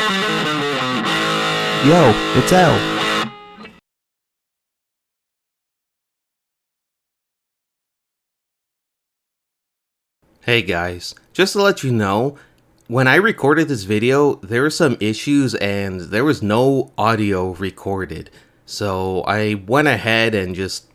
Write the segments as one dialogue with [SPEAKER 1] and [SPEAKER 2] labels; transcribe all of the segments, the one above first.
[SPEAKER 1] Yo, it's L.
[SPEAKER 2] Hey guys, just to let you know, when I recorded this video, there were some issues and there was no audio recorded. So I went ahead and just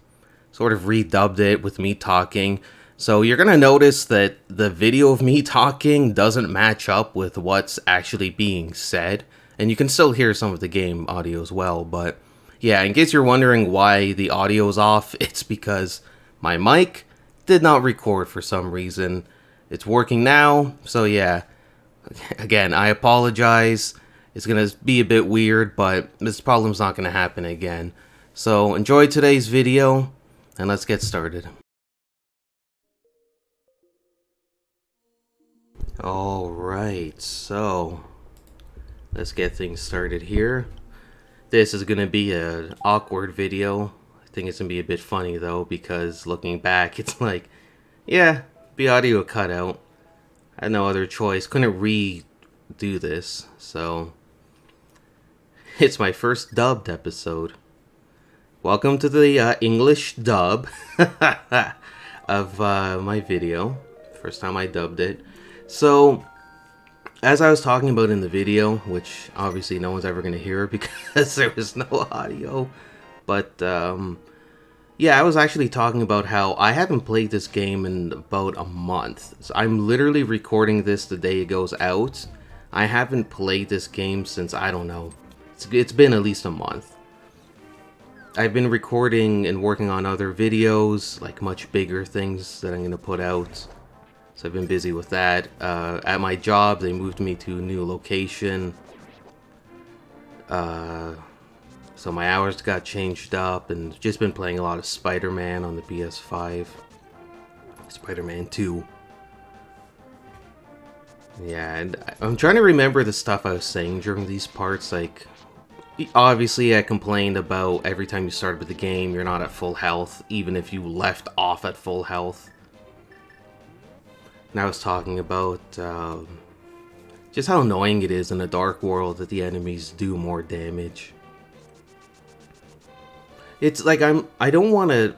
[SPEAKER 2] sort of redubbed it with me talking. So you're gonna notice that the video of me talking doesn't match up with what's actually being said. And you can still hear some of the game audio as well, but yeah, in case you're wondering why the audio is off, it's because my mic did not record for some reason. It's working now, so yeah. Again, I apologize. It's gonna be a bit weird, but this problem's not gonna happen again. So enjoy today's video, and let's get started. Alright, so let's get things started here. This is gonna be an awkward video. I think it's gonna be a bit funny though, because looking back, it's like, yeah, the audio cut out. I had no other choice. Couldn't redo this, so it's my first dubbed episode. Welcome to the English dub of my video. First time I dubbed it. So, as I was talking about in the video, which obviously no one's ever going to hear because there was no audio, but yeah, I was actually talking about how I haven't played this game in about a month. So I'm literally recording this the day it goes out. I haven't played this game since, I don't know, it's been at least a month. I've been recording and working on other videos, like much bigger things that I'm going to put out. So I've been busy with that. At my job, they moved me to a new location. So my hours got changed up, and just been playing a lot of Spider-Man on the PS5. Spider-Man 2. Yeah, and I'm trying to remember the stuff I was saying during these parts. Like, obviously I complained about every time you start with the game, you're not at full health, even if you left off at full health. And I was talking about just how annoying it is in a dark world that the enemies do more damage. It's like I don't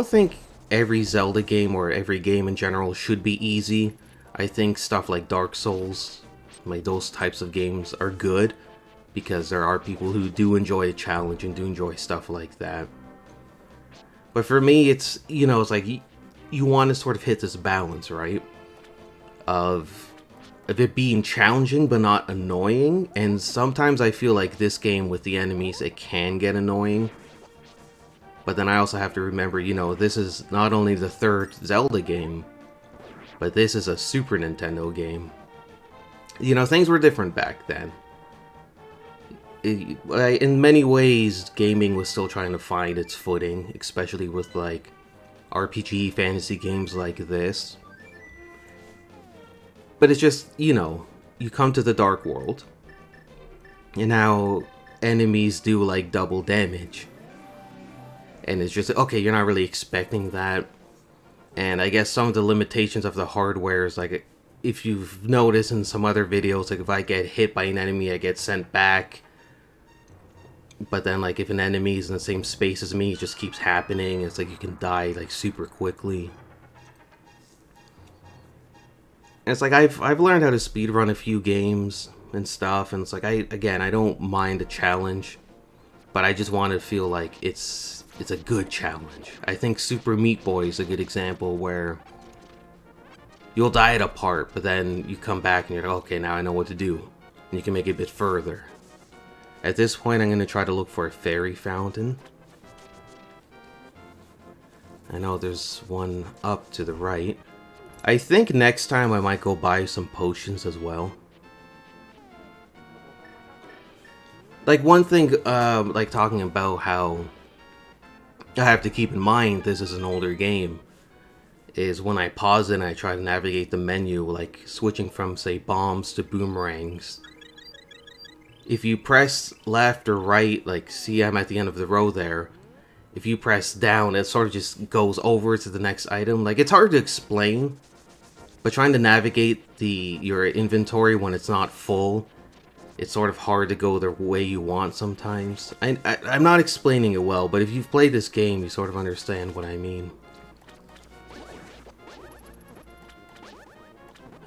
[SPEAKER 2] think every Zelda game or every game in general should be easy. I think stuff like Dark Souls, like those types of games are good because there are people who do enjoy a challenge and do enjoy stuff like that. But for me, it's, you know, it's like you want to sort of hit this balance, right? Of it being challenging but not annoying, and sometimes I feel like this game with the enemies, it can get annoying. But then I also have to remember, you know, this is not only the third Zelda game, but this is a Super Nintendo game. You know, things were different back then. In many ways, gaming was still trying to find its footing, especially with like RPG fantasy games like this. But it's just, you know, you come to the Dark World, and now enemies do like double damage. And it's just, okay, you're not really expecting that. And I guess some of the limitations of the hardware is like, if you've noticed in some other videos, like if I get hit by an enemy, I get sent back. But then like if an enemy is in the same space as me, it just keeps happening. It's like you can die like super quickly. And it's like I've learned how to speedrun a few games and stuff, and it's like I don't mind a challenge, but I just want to feel like it's a good challenge. I think Super Meat Boy is a good example where you'll die at a part, but then you come back and you're like, okay, now I know what to do, and you can make it a bit further. At this point, I'm going to try to look for a fairy fountain. I know there's one up to the right. I think next time I might go buy some potions as well. Like one thing, like talking about how I have to keep in mind this is an older game, is when I pause it and I try to navigate the menu, like switching from, say, bombs to boomerangs. If you press left or right, like, see I'm at the end of the row there, if you press down, it sort of just goes over to the next item. Like, it's hard to explain, but trying to navigate your inventory when it's not full, it's sort of hard to go the way you want sometimes. I'm not explaining it well, but if you've played this game, you sort of understand what I mean.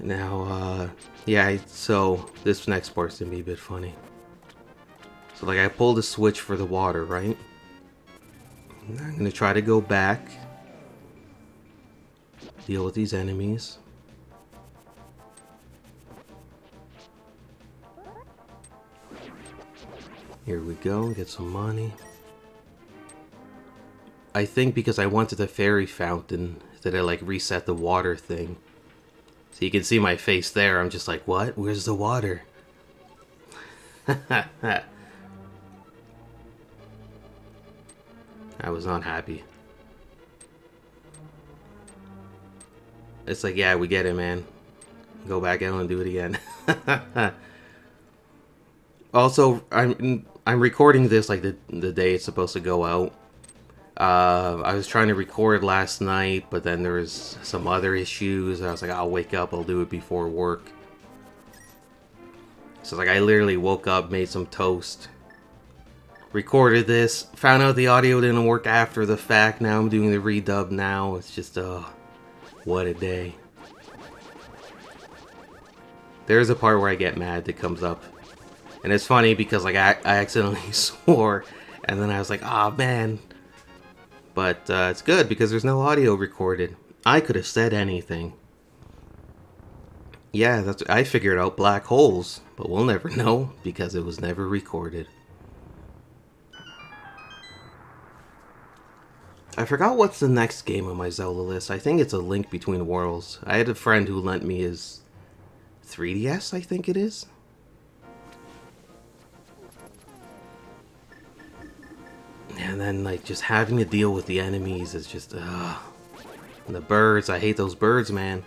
[SPEAKER 2] Now, yeah, so this next part's gonna be a bit funny. So, like, I pulled the switch for the water, right? And I'm gonna try to go back, deal with these enemies. Here we go, get some money. I think because I went to the fairy fountain that I, like, reset the water thing. So you can see my face there, I'm just like, what? Where's the water? I was not happy. It's like, yeah, we get it, man. Go back out and do it again. Also, I'm recording this like the day it's supposed to go out. I was trying to record last night, but then there was some other issues. I was like, I'll wake up, I'll do it before work. So like, I literally woke up, made some toast, recorded this, found out the audio didn't work after the fact. Now I'm doing the redub now. It's just, what a day. There's a part where I get mad that comes up. And it's funny because, like, I accidentally swore, and then I was like, oh man. But it's good because there's no audio recorded. I could have said anything. Yeah, I figured out black holes, but we'll never know because it was never recorded. I forgot what's the next game on my Zelda list. I think it's A Link Between Worlds. I had a friend who lent me his 3DS, I think it is. And then, like, just having to deal with the enemies is just, And the birds, I hate those birds, man.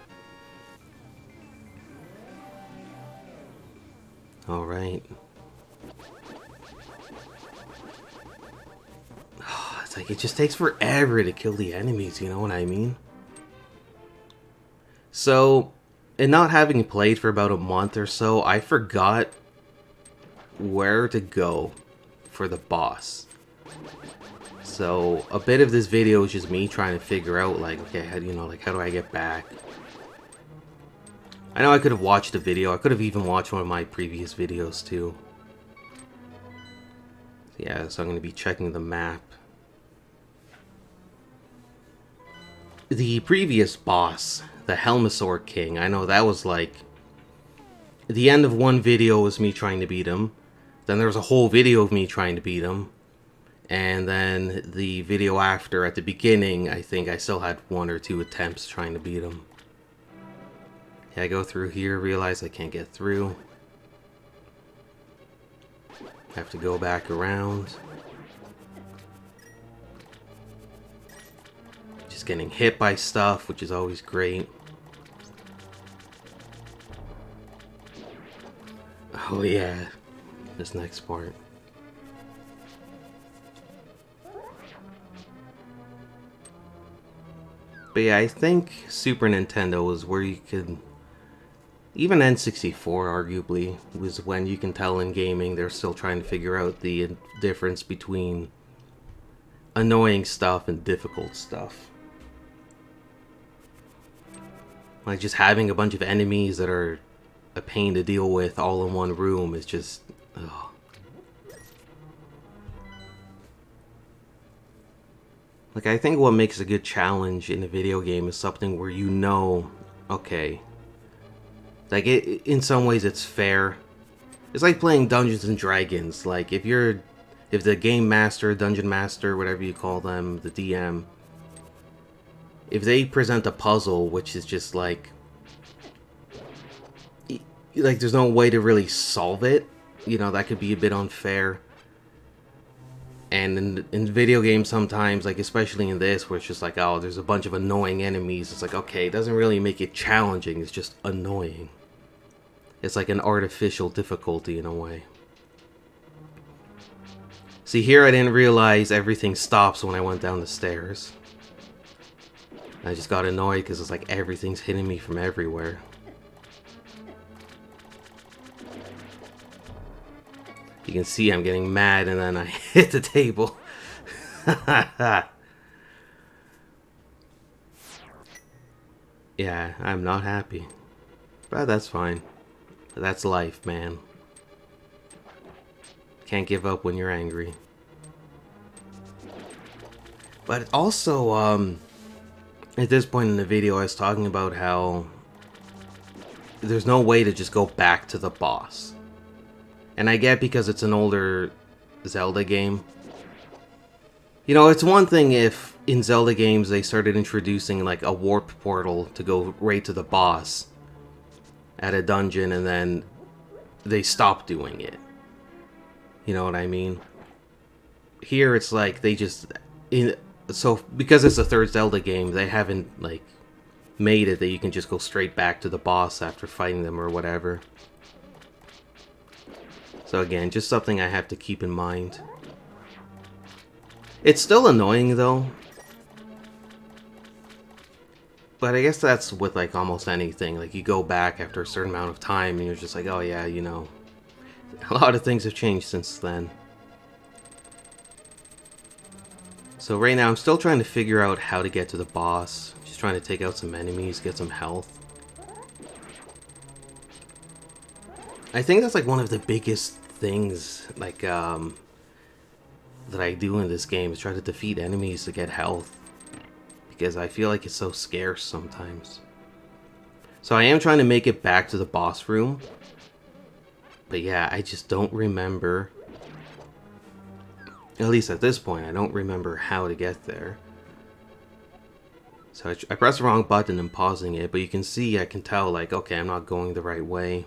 [SPEAKER 2] Alright. It's like, it just takes forever to kill the enemies, you know what I mean? So, in not having played for about a month or so, I forgot where to go for the boss. So, a bit of this video is just me trying to figure out, like, okay, how do I get back? I know I could have watched a video. I could have even watched one of my previous videos, too. Yeah, so I'm going to be checking the map. The previous boss, the Helmasaur King, I know that was, like... The end of one video was me trying to beat him. Then there was a whole video of me trying to beat him. And then the video after, at the beginning, I think I still had 1 or 2 attempts trying to beat him. Yeah, I go through here, realize I can't get through. Have to go back around. Just getting hit by stuff, which is always great. Oh yeah, this next part. But yeah, I think Super Nintendo was where you could... Even N64, arguably, was when you can tell in gaming they're still trying to figure out the difference between annoying stuff and difficult stuff. Like, just having a bunch of enemies that are a pain to deal with all in one room is just... Ugh. Like, I think what makes a good challenge in a video game is something where you know, okay, like, in some ways it's fair. It's like playing Dungeons and Dragons. Like, if the game master, dungeon master, whatever you call them, the DM, if they present a puzzle which is just like there's no way to really solve it, you know, that could be a bit unfair. And in video games sometimes, like especially in this, where it's just like, oh, there's a bunch of annoying enemies, it's like, okay, it doesn't really make it challenging, it's just annoying. It's like an artificial difficulty in a way. See, here I didn't realize everything stops when I went down the stairs. I just got annoyed because it's like everything's hitting me from everywhere. You can see I'm getting mad and then I hit the table. Yeah, I'm not happy. But that's fine. That's life, man. Can't give up when you're angry. But also, at this point in the video, I was talking about how there's no way to just go back to the boss. And I get because it's an older Zelda game. You know, it's one thing if in Zelda games they started introducing like a warp portal to go right to the boss at a dungeon and then they stopped doing it. You know what I mean? Here it's like they just... So because it's a third Zelda game, they haven't like made it that you can just go straight back to the boss after fighting them or whatever. So again, just something I have to keep in mind. It's still annoying though. But I guess that's with like almost anything. Like you go back after a certain amount of time and you're just like, oh yeah, you know, a lot of things have changed since then. So right now I'm still trying to figure out how to get to the boss. Just trying to take out some enemies, get some health. I think that's like one of the biggest things like that I do in this game is try to defeat enemies to get health. Because I feel like it's so scarce sometimes. So I am trying to make it back to the boss room. But yeah, I just don't remember. At least at this point, I don't remember how to get there. So I pressed the wrong button and pausing it, but you can see, I can tell, like, okay, I'm not going the right way.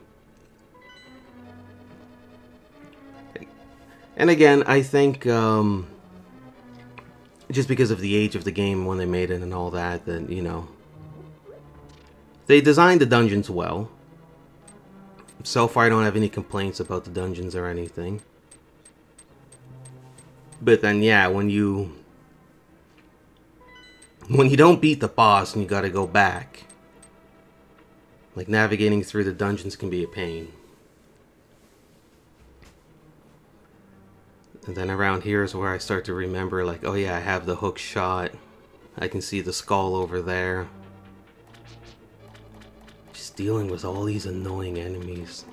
[SPEAKER 2] And again, I think, just because of the age of the game when they made it and all that, that, you know, they designed the dungeons well. So far, I don't have any complaints about the dungeons or anything. But then, yeah, when you don't beat the boss and you gotta go back, like navigating through the dungeons can be a pain. And then around here is where I start to remember, like, oh yeah, I have the hook shot. I can see the skull over there. Just dealing with all these annoying enemies.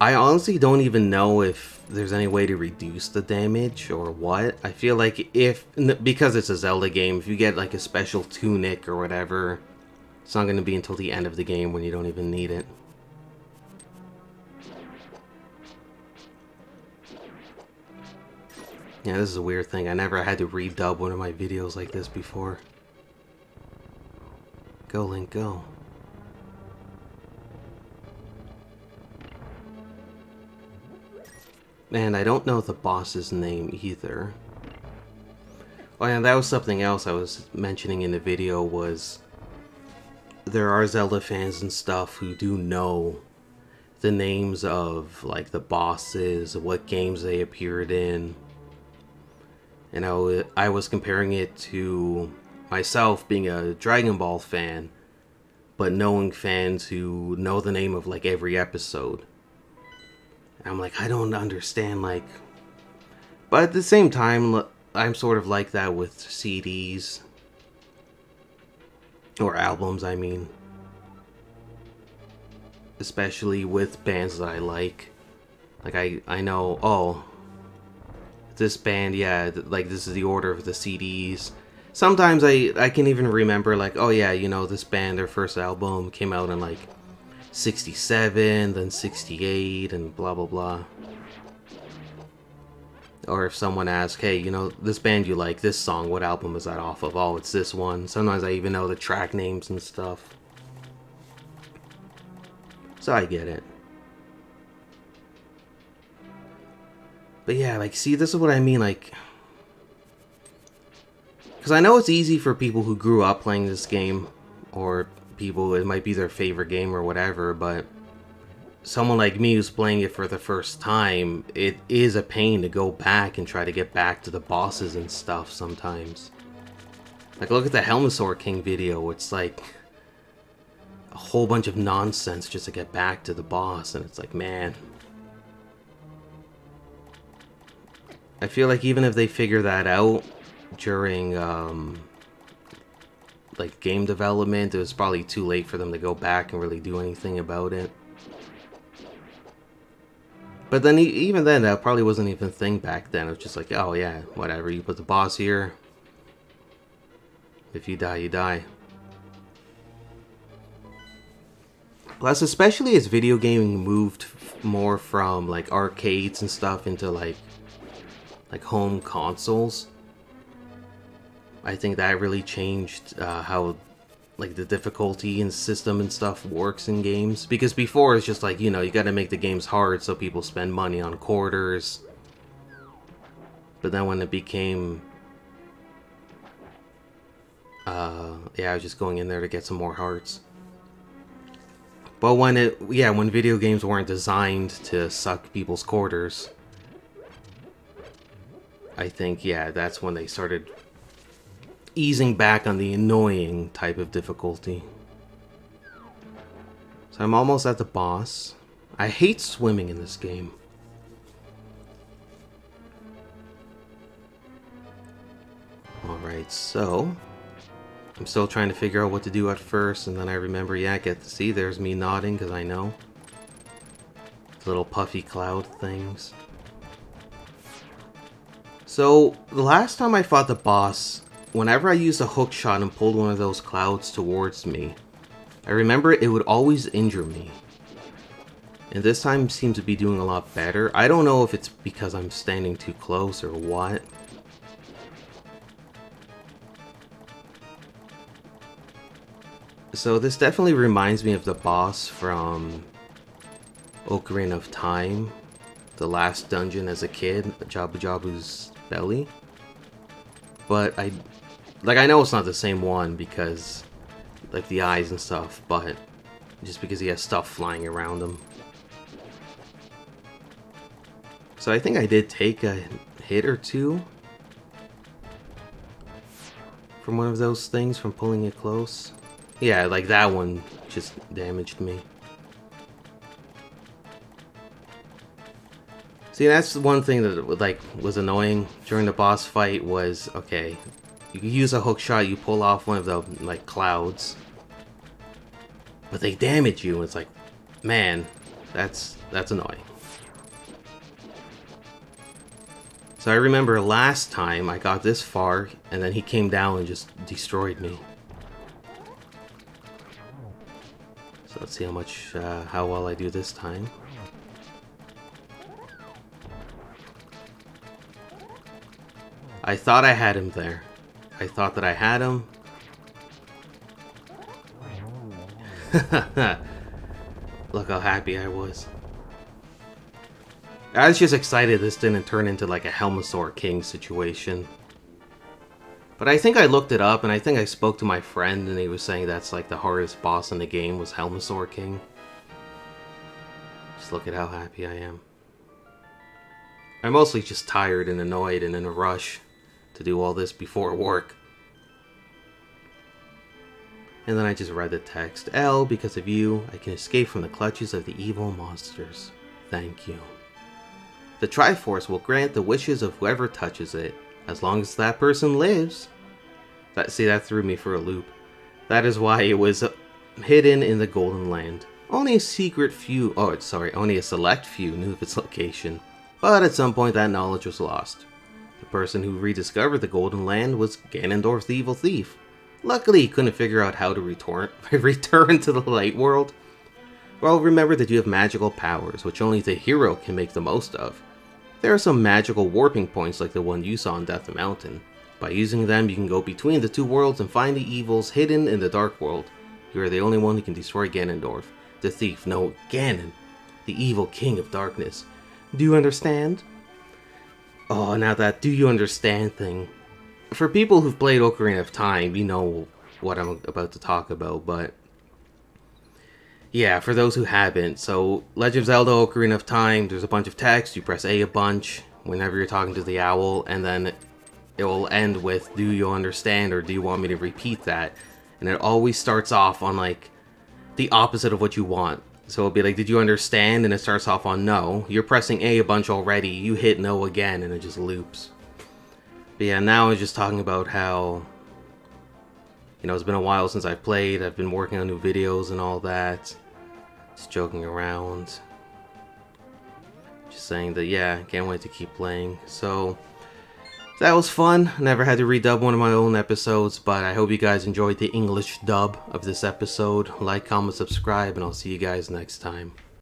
[SPEAKER 2] I honestly don't even know if there's any way to reduce the damage or what. I feel like because it's a Zelda game, if you get like a special tunic or whatever, it's not going to be until the end of the game when you don't even need it. Yeah, this is a weird thing. I never had to redub one of my videos like this before. Go, Link, go. And I don't know the boss's name either. Oh yeah, that was something else I was mentioning in the video was there are Zelda fans and stuff who do know the names of like the bosses, what games they appeared in. And I was comparing it to myself being a Dragon Ball fan, but knowing fans who know the name of like every episode. I'm like, I don't understand, like... But at the same time, I'm sort of like that with CDs. Or albums, I mean. Especially with bands that I like. Like, I know, oh... This band, yeah, like, this is the order of the CDs. Sometimes I can even remember, like, oh yeah, you know, this band, their first album came out in, like... 67, then 68, and blah blah blah. Or if someone asks, hey, you know, this band you like, this song, what album is that off of? Oh, it's this one. Sometimes I even know the track names and stuff. So I get it. But yeah, like, see, this is what I mean, like... Because I know it's easy for people who grew up playing this game, or... people, it might be their favorite game or whatever, but someone like me who's playing it for the first time, it is a pain to go back and try to get back to the bosses and stuff sometimes. Like, look at the Helmasaur King video. It's like a whole bunch of nonsense just to get back to the boss, and it's like, man. I feel like even if they figure that out during like game development, it was probably too late for them to go back and really do anything about it. But then even then, that probably wasn't even a thing back then. It was just like, oh yeah, whatever, you put the boss here. If you die, you die. Plus, especially as video gaming moved more from like arcades and stuff into like home consoles, I think that really changed how like the difficulty and system and stuff works in games. Because before it's just like, you know, you gotta make the games hard so people spend money on quarters. But then when it became yeah, I was just going in there to get some more hearts. But when when video games weren't designed to suck people's quarters, I think, yeah, that's when they started easing back on the annoying type of difficulty. So I'm almost at the boss. I hate swimming in this game. Alright, so I'm still trying to figure out what to do at first, and then I remember, yeah, see, there's me nodding, because I know. Little puffy cloud things. So, the last time I fought the boss, whenever I used a hook shot and pulled one of those clouds towards me, I remember it would always injure me. And this time seems to be doing a lot better. I don't know if it's because I'm standing too close or what. So this definitely reminds me of the boss from Ocarina of Time, the last dungeon as a kid, Jabu Jabu's belly. But I know it's not the same one because like the eyes and stuff, but just because he has stuff flying around him. So I think I did take a hit or two from one of those things from pulling it close. Yeah, like that one just damaged me. See, that's one thing that like was annoying during the boss fight was, okay, you use a hook shot, you pull off one of the like clouds, but they damage you, and it's like, man, that's annoying. So I remember last time I got this far, and then he came down and just destroyed me. So let's see how well I do this time. I thought I had him there. I thought that I had him. Look how happy I was. I was just excited this didn't turn into like a Helmasaur King situation. But I think I looked it up, and I think I spoke to my friend, and he was saying that's like the hardest boss in the game was Helmasaur King. Just look at how happy I am. I'm mostly just tired and annoyed and in a rush to do all this before work. And then I just read the text. L, because of you, I can escape from the clutches of the evil monsters. Thank you. The Triforce will grant the wishes of whoever touches it, as long as that person lives. That threw me for a loop. That is why it was hidden in the Golden Land. Only a select few knew of its location, but at some point that knowledge was lost. The person who rediscovered the Golden Land was Ganondorf the Evil Thief. Luckily, he couldn't figure out how to return to the Light World. Well, remember that you have magical powers, which only the hero can make the most of. There are some magical warping points like the one you saw on Death Mountain. By using them, you can go between the two worlds and find the evils hidden in the Dark World. You are the only one who can destroy Ganondorf, the thief, no, Ganon, the evil king of darkness. Do you understand? Oh, now that do you understand thing. For people who've played Ocarina of Time, you know what I'm about to talk about, but Yeah, for those who haven't, so Legend of Zelda Ocarina of Time, there's a bunch of text, you press A bunch whenever you're talking to the owl, and then it will end with, do you understand, or do you want me to repeat that? And it always starts off on, like, the opposite of what you want. So it'll be like, did you understand? And it starts off on no. You're pressing A bunch already, you hit no again, and it just loops. But yeah, now I'm just talking about how, you know, it's been a while since I've played, I've been working on new videos and all that. Just joking around. Just saying that, yeah, can't wait to keep playing. So, that was fun. Never had to redub one of my own episodes, but I hope you guys enjoyed the English dub of this episode. Like, comment, subscribe, and I'll see you guys next time.